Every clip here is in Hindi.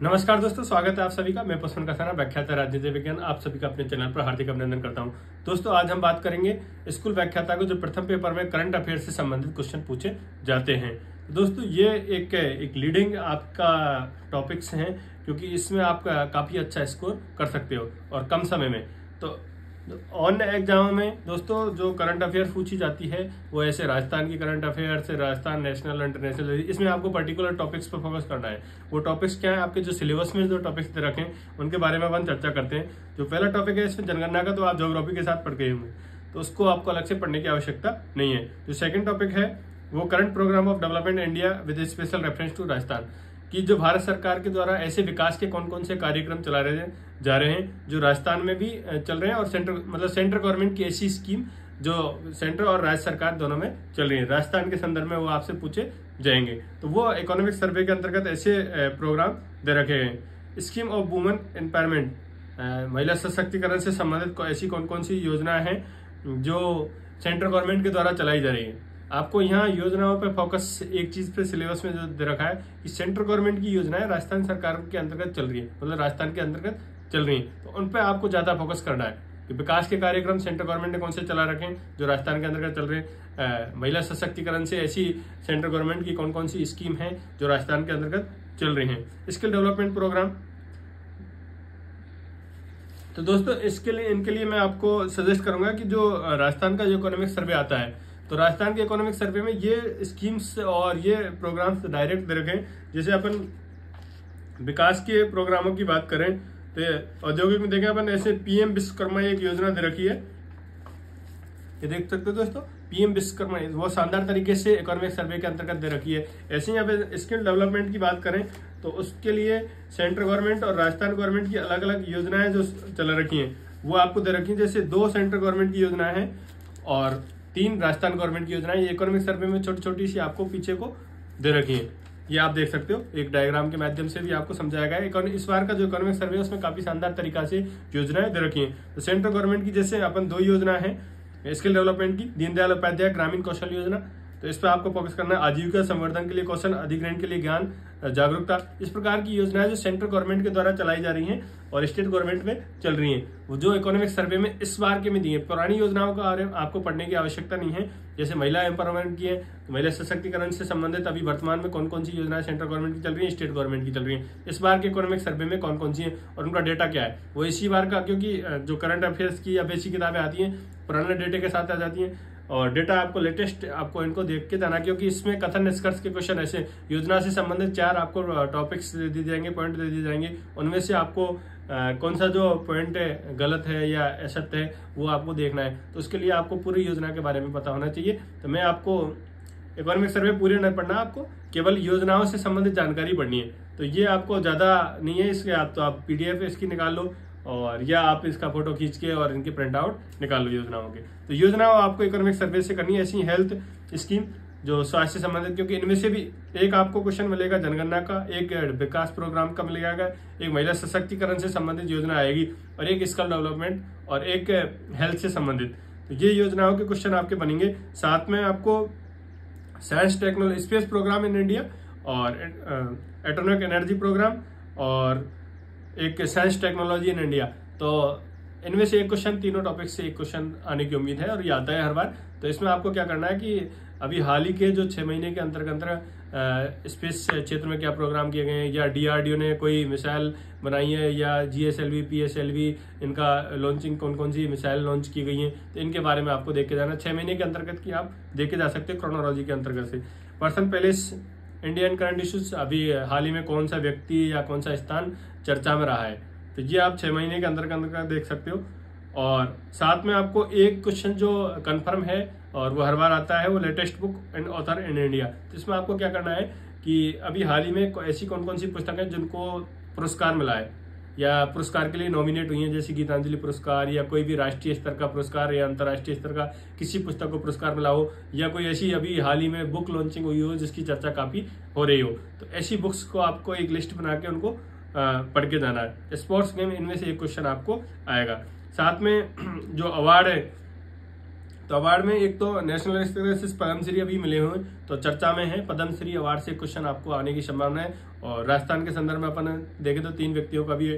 नमस्कार दोस्तों, स्वागत है आप सभी का। मैं पसंद का सारा व्याख्याता राजनीति विज्ञान आप सभी का अपने चैनल पर हार्दिक अभिनंदन करता हूं। दोस्तों, आज हम बात करेंगे स्कूल व्याख्याता को जो प्रथम पेपर में करंट अफेयर से संबंधित क्वेश्चन पूछे जाते हैं। दोस्तों, ये एक लीडिंग आपका टॉपिक्स हैं, क्योंकि इसमें आप काफी अच्छा स्कोर कर सकते हो और कम समय में। तो ऑन एग्जाम में दोस्तों जो करंट अफेयर पूछी जाती है वो ऐसे राजस्थान की करंट अफेयर से राजस्थान नेशनल इंटरनेशनल, इसमें आपको पर्टिकुलर टॉपिक्स पर फोकस करना है। वो टॉपिक्स क्या है, आपके जो सिलेबस में जो टॉपिक्स दे रखे हैं उनके बारे में अपन चर्चा करते हैं। जो पहला टॉपिक है इसमें जनगणना का, तो आप ज्योग्राफी के साथ पढ़ गए होंगे, तो उसको आपको अलग से पढ़ने की आवश्यकता नहीं है। जो सेकंड टॉपिक है वो current program of development India with special reference to Rajasthan, कि जो भारत सरकार के द्वारा ऐसे विकास के कौन कौन से कार्यक्रम चला जा रहे हैं जो राजस्थान में भी चल रहे हैं, और सेंट्रल गवर्नमेंट की ऐसी स्कीम जो सेंट्रल और राज्य सरकार दोनों में चल रही है, राजस्थान के संदर्भ में वो आपसे पूछे जाएंगे। तो वो इकोनॉमिक सर्वे के अंतर्गत ऐसे प्रोग्राम दे रखे हैं। स्कीम ऑफ वुमेन एम्पावरमेंट, महिला सशक्तिकरण से संबंधित ऐसी कौन कौन सी योजना है जो सेंट्रल गवर्नमेंट के द्वारा चलाई जा रही है। आपको यहाँ योजनाओं पे फोकस एक चीज पे सिलेबस में जो दे रखा है कि सेंट्रल गवर्नमेंट की योजनाएं राजस्थान सरकार के अंतर्गत चल रही है, मतलब राजस्थान के अंतर्गत चल रही है, तो उन पे आपको ज्यादा फोकस करना है कि विकास के कार्यक्रम सेंट्रल गवर्नमेंट ने कौन से चला रखे हैं जो राजस्थान के अंतर्गत चल रहे हैं। महिला सशक्तिकरण से ऐसी सेंट्रल गवर्नमेंट की कौन कौन सी स्कीम है जो राजस्थान के अंतर्गत चल रही है। स्किल डेवलपमेंट प्रोग्राम, तो दोस्तों इनके लिए मैं आपको सजेस्ट करूंगा कि जो राजस्थान का जो इकोनॉमिक सर्वे आता है, तो राजस्थान के इकोनॉमिक सर्वे में ये स्कीम्स और ये प्रोग्राम्स डायरेक्ट दे रखे। जैसे अपन विकास के प्रोग्रामों की बात करें तो औद्योगिक में देखें अपन, ऐसे पीएम विश्वकर्मा एक योजना दे रखी है, ये देख सकते हो दोस्तों, पीएम विश्वकर्मा वो शानदार तरीके से इकोनॉमिक सर्वे के अंतर्गत दे रखी है। ऐसे यहाँ पे स्किल डेवलपमेंट की बात करें तो उसके लिए सेंट्रल गवर्नमेंट और राजस्थान गवर्नमेंट की अलग अलग योजनाएं जो चला रखी हैं वो आपको दे रखी है। जैसे 2 सेंट्रल गवर्नमेंट की योजनाएं हैं और 3 राजस्थान गवर्नमेंट की योजनाएं, ये इकोनॉमिक सर्वे में छोटी छोटी सी आपको पीछे को दे रखी है। ये आप देख सकते हो, एक डायग्राम के माध्यम से भी आपको समझाया गया है। इस बार का जो इकोनॉमिक सर्वे है उसमें काफी शानदार तरीका से योजनाएं दे रखी है। तो सेंट्रल गवर्नमेंट की जैसे अपन 2 योजना है स्किल डेवलपमेंट की, दीनदयाल उपाध्याय ग्रामीण कौशल योजना, तो इस पर आपको फोकस करना है। आजीविका संवर्धन के लिए कौशल, अधिग्रहण के लिए ज्ञान जागरूकता, इस प्रकार की योजनाएं जो सेंट्रल गवर्नमेंट के द्वारा चलाई जा रही हैं और स्टेट गवर्नमेंट में चल रही हैं, वो जो इकोनॉमिक सर्वे में इस बार के में दी है। पुरानी योजनाओं का आपको पढ़ने की आवश्यकता नहीं है। जैसे महिला एम्पावरमेंट की है, तो महिला सशक्तिकरण से संबंधित अभी वर्तमान में कौन कौन सी योजनाएं सेंट्रल गवर्नमेंट की चल रही है, स्टेट गवर्नमेंट की चल रही है, इस बार के इकोनॉमिक सर्वे में कौन कौन सी है और उनका डेटा क्या है, वो इसी बार का, क्योंकि जो करंट अफेयर्स की या बेसिक किताबें आती हैं पुराने डेटे के साथ आ जाती हैं और डेटा आपको लेटेस्ट आपको इनको देख के जाना, क्योंकि इसमें कथन निष्कर्ष के क्वेश्चन ऐसे योजना से संबंधित 4 आपको टॉपिक्स दे दिए जाएंगे, पॉइंट दे दिए जाएंगे। उनमें से आपको कौन सा जो पॉइंट है गलत है या असत्य है वो आपको देखना है। तो उसके लिए आपको पूरी योजना के बारे में पता होना चाहिए। तो मैं आपको इकोनॉमिक सर्वे पूरे नहीं पढ़ना, आपको केवल योजनाओं से संबंधित जानकारी पढ़नी है। तो ये आपको ज्यादा नहीं है इसके, आप PDF इसकी निकाल लो और या आप इसका फोटो खींच के और इनके प्रिंट आउट निकाल लो योजनाओं के। तो योजनाओं आपको इकोनॉमिक सर्वे से करनी है। ऐसी हेल्थ स्कीम जो स्वास्थ्य से संबंधित, क्योंकि इनमें से भी एक आपको क्वेश्चन मिलेगा जनगणना का, एक विकास प्रोग्राम का मिलेगा, एक महिला सशक्तिकरण से संबंधित योजना आएगी और एक स्किल डेवलपमेंट और एक हेल्थ से संबंधित। तो ये योजनाओं के क्वेश्चन आपके बनेंगे। साथ में आपको science technology space program in India और एटॉमिक एनर्जी प्रोग्राम और एक साइंस टेक्नोलॉजी इन इंडिया, तो इनमें से एक क्वेश्चन, तीनों टॉपिक से एक क्वेश्चन आने की उम्मीद है और ये आता है हर बार। तो इसमें आपको क्या करना है कि अभी हाल ही के जो 6 महीने के अंतर्गत स्पेस क्षेत्र में क्या प्रोग्राम किए गए हैं, या DRDO ने कोई मिसाइल बनाई है, या GSLV PSLV इनका लॉन्चिंग कौन कौन सी मिसाइल लॉन्च की गई हैं, तो इनके बारे में आपको देख के जाना। 6 महीने के अंतर्गत की आप देखे जा सकते हैं क्रोनोलॉजी के अंतर्गत से। Person palace Indian current issues, अभी हाल ही में कौन सा व्यक्ति या कौन सा स्थान चर्चा में रहा है, तो ये आप 6 महीने के अंतर्गत देख सकते हो। और साथ में आपको एक क्वेश्चन जो कंफर्म है और वो हर बार आता है, वो latest book and author in India. तो इसमें आपको क्या करना है कि अभी हाल ही में ऐसी कौन कौन सी पुस्तकें जिनको पुरस्कार मिला है या पुरस्कार के लिए नॉमिनेट हुई हैं, जैसे गीतांजलि पुरस्कार या कोई भी राष्ट्रीय स्तर का पुरस्कार या अंतर्राष्ट्रीय स्तर का किसी पुस्तक को पुरस्कार मिला हो, या कोई ऐसी अभी हाल ही में बुक लॉन्चिंग हुई हो जिसकी चर्चा काफी हो रही हो, तो ऐसी बुक्स को आपको एक लिस्ट बना के उनको पढ़ के जाना है। स्पोर्ट्स गेम, इनमें से एक क्वेश्चन आपको आएगा। साथ में जो अवार्ड है, तो अवार्ड में एक तो नेशनल रिकॉग्निशन पद्मश्री अभी मिले हुए हैं, तो चर्चा में है। पद्मश्री अवार्ड से क्वेश्चन आपको आने की संभावना है। और राजस्थान के संदर्भ में अपन देखे तो 3 व्यक्तियों का भी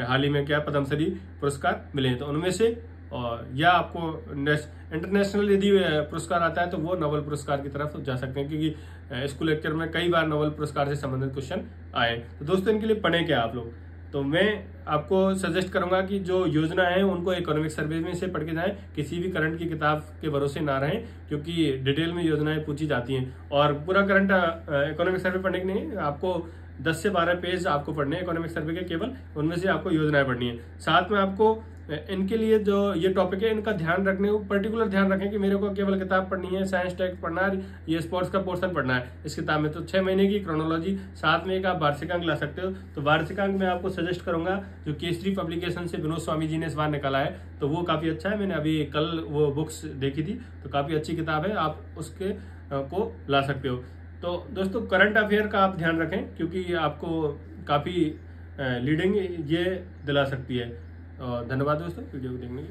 हाल ही में क्या पद्मश्री पुरस्कार मिले हैं, तो उनमें से और या आपको इंटरनेशनल यदि पुरस्कार आता है तो वो नोबेल पुरस्कार की तरफ जा सकते हैं, क्योंकि स्कूल लेक्चर में कई बार नोबेल पुरस्कार से संबंधित क्वेश्चन आए। तो दोस्तों इनके लिए पढ़े क्या आप लोग, तो मैं आपको सजेस्ट करूंगा कि जो योजना है उनको इकोनॉमिक सर्वे में से पढ़ के जाएं, किसी भी करंट की किताब के भरोसे ना रहें, क्योंकि डिटेल में योजनाएं पूछी जाती हैं। और पूरा करंट इकोनॉमिक सर्वे पढ़ने के नहीं, आपको 10 से 12 पेज आपको पढ़ने हैं इकोनॉमिक सर्वे के, केवल उनमें से आपको योजनाएं पढ़नी है। साथ में आपको इनके लिए जो ये टॉपिक है इनका ध्यान रखने को पर्टिकुलर ध्यान रखें कि मेरे को केवल किताब पढ़नी है, साइंस टेक्स्ट पढ़ना है, ये स्पोर्ट्स का पोर्शन पढ़ना है इस किताब में। तो 6 महीने की क्रोनोलॉजी, साथ में एक आप वार्षिकांक ला सकते हो। तो वार्षिकांक में आपको सजेस्ट करूंगा जो केसरी पब्लिकेशन से विनोद स्वामी जी ने इस बार निकाला है, तो वो काफी अच्छा है। मैंने अभी कल वो बुक्स देखी थी, तो काफी अच्छी किताब है, आप उसके को ला सकते हो। तो दोस्तों करंट अफेयर का आप ध्यान रखें, क्योंकि आपको काफी लीडिंग ये दिला सकती है। और धन्यवाद दोस्तों वीडियो को देखने के लिए।